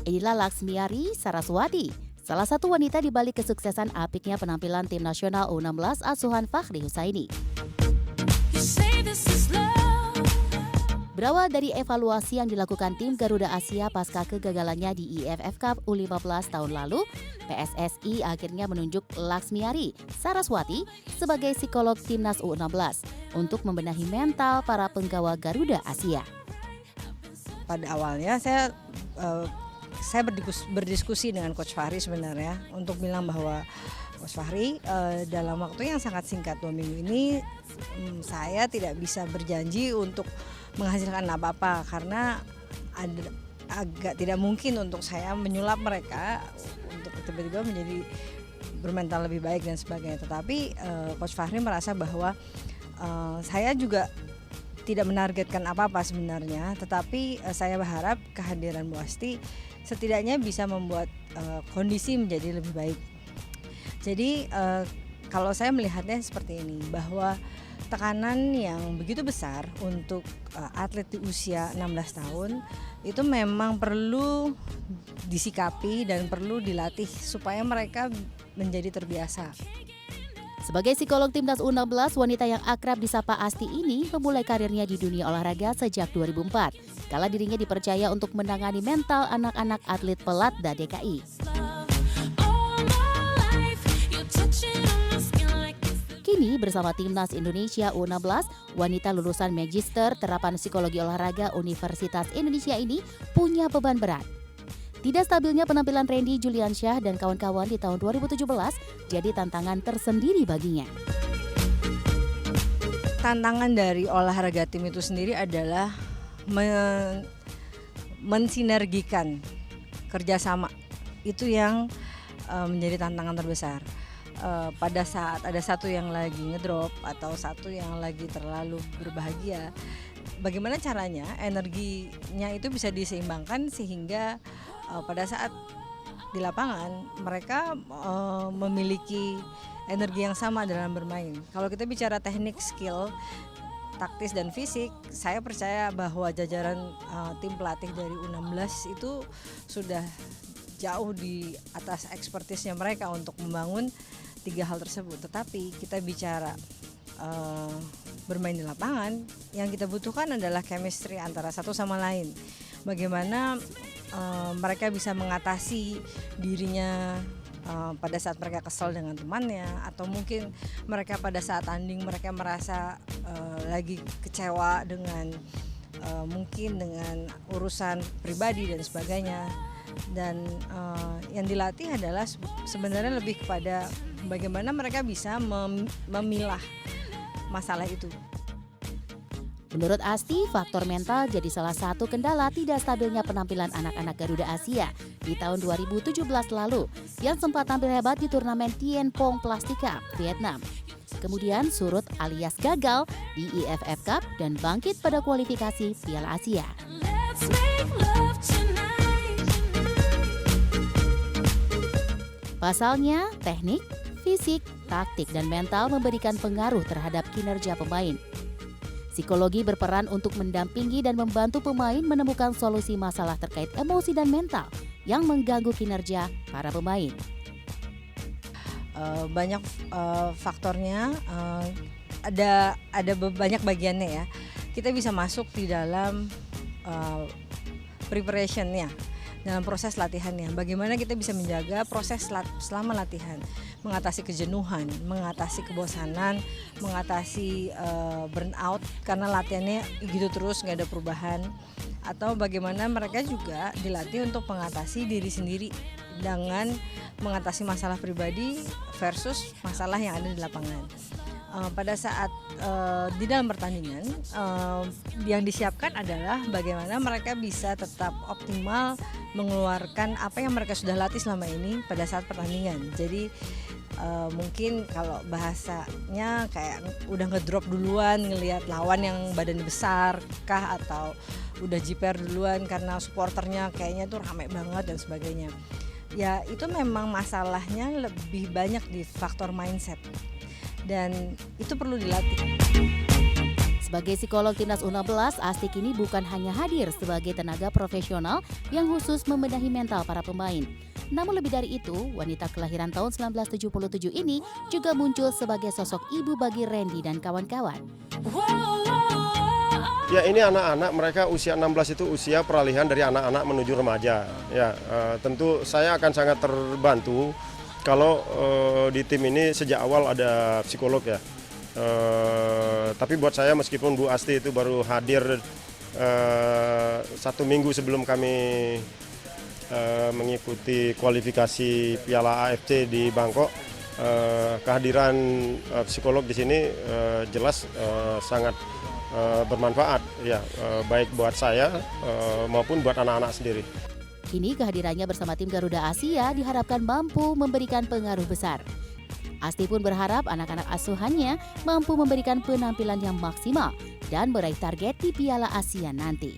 Inilah Laksmiari Saraswati, salah satu wanita di balik kesuksesan apiknya penampilan tim nasional U16 asuhan Fakhri Husaini. Berawal dari evaluasi yang dilakukan tim Garuda Asia pasca kegagalannya di IFF Cup U15 tahun lalu, PSSI akhirnya menunjuk Laksmiari Saraswati sebagai psikolog timnas U16 untuk membenahi mental para penggawa Garuda Asia. Pada awalnya saya berdiskusi dengan Coach Fahri sebenarnya untuk bilang bahwa Coach Fahri, dalam waktu yang sangat singkat 2 minggu ini saya tidak bisa berjanji untuk menghasilkan apa-apa karena agak tidak mungkin untuk saya menyulap mereka untuk tiba-tiba menjadi bermental lebih baik dan sebagainya. Tetapi Coach Fahri merasa bahwa saya juga tidak menargetkan apa-apa sebenarnya, tetapi saya berharap kehadiran Bu Asti setidaknya bisa membuat kondisi menjadi lebih baik. Jadi kalau saya melihatnya seperti ini, bahwa tekanan yang begitu besar untuk atlet di usia 16 tahun itu memang perlu disikapi dan perlu dilatih supaya mereka menjadi terbiasa. Sebagai psikolog timnas U16, wanita yang akrab disapa Asti ini memulai karirnya di dunia olahraga sejak 2004, kala dirinya dipercaya untuk menangani mental anak-anak atlet Pelatda DKI. Kini bersama timnas Indonesia U16, wanita lulusan Magister Terapan Psikologi Olahraga Universitas Indonesia ini punya beban berat. Tidak stabilnya penampilan Randy Juliansyah dan kawan-kawan di tahun 2017 jadi tantangan tersendiri baginya. Tantangan dari olahraga tim itu sendiri adalah mensinergikan kerjasama. Itu yang menjadi tantangan terbesar. Pada saat ada satu yang lagi ngedrop atau satu yang lagi terlalu berbahagia, bagaimana caranya energinya itu bisa diseimbangkan sehingga pada saat di lapangan mereka memiliki energi yang sama dalam bermain. Kalau kita bicara teknik, skill, taktis dan fisik, saya percaya bahwa jajaran tim pelatih dari U16 itu sudah jauh di atas ekspertisnya mereka untuk membangun 3 hal tersebut. Tetapi kita bicara bermain di lapangan, yang kita butuhkan adalah chemistry antara satu sama lain. Bagaimana mereka bisa mengatasi dirinya pada saat mereka kesal dengan temannya, atau mungkin mereka pada saat tanding mereka merasa lagi kecewa dengan mungkin dengan urusan pribadi dan sebagainya. Dan yang dilatih adalah sebenarnya lebih kepada bagaimana mereka bisa memilah masalah itu. Menurut Asti, faktor mental jadi salah satu kendala tidak stabilnya penampilan anak-anak Garuda Asia di tahun 2017 lalu yang sempat tampil hebat di turnamen Tien Pong Plastic Cup, Vietnam. Kemudian surut alias gagal di IFF Cup dan bangkit pada kualifikasi Piala Asia. Pasalnya, teknik, fisik, taktik, dan mental memberikan pengaruh terhadap kinerja pemain. Psikologi berperan untuk mendampingi dan membantu pemain menemukan solusi masalah terkait emosi dan mental yang mengganggu kinerja para pemain. Banyak faktornya, ada banyak bagiannya ya. Kita bisa masuk di dalam preparationnya, dalam proses latihannya. Bagaimana kita bisa menjaga proses selama latihan, mengatasi kejenuhan, mengatasi kebosanan, mengatasi burnout karena latihannya gitu terus nggak ada perubahan, atau bagaimana mereka juga dilatih untuk mengatasi diri sendiri dengan mengatasi masalah pribadi versus masalah yang ada di lapangan. Pada saat di dalam pertandingan yang disiapkan adalah bagaimana mereka bisa tetap optimal mengeluarkan apa yang mereka sudah latih selama ini pada saat pertandingan. Jadi mungkin kalau bahasanya kayak udah ngedrop duluan ngelihat lawan yang badan besar kah, atau udah jiper duluan karena supporternya kayaknya tuh rame banget dan sebagainya. Ya itu memang masalahnya lebih banyak di faktor mindset. dan itu perlu dilatih. Sebagai psikolog timnas U16, Asti kini bukan hanya hadir sebagai tenaga profesional yang khusus membenahi mental para pemain. Namun lebih dari itu, wanita kelahiran tahun 1977 ini juga muncul sebagai sosok ibu bagi Randy dan kawan-kawan. Ya, ini anak-anak, mereka usia 16 itu usia peralihan dari anak-anak menuju remaja. Ya, tentu saya akan sangat terbantu kalau di tim ini sejak awal ada psikolog ya. Tapi buat saya meskipun Bu Asti itu baru hadir 1 minggu sebelum kami mengikuti kualifikasi Piala AFC di Bangkok, kehadiran psikolog di sini jelas sangat bermanfaat ya, baik buat saya maupun buat anak-anak sendiri. Kini kehadirannya bersama tim Garuda Asia diharapkan mampu memberikan pengaruh besar. Asti pun berharap anak-anak asuhannya mampu memberikan penampilan yang maksimal dan meraih target di Piala Asia nanti.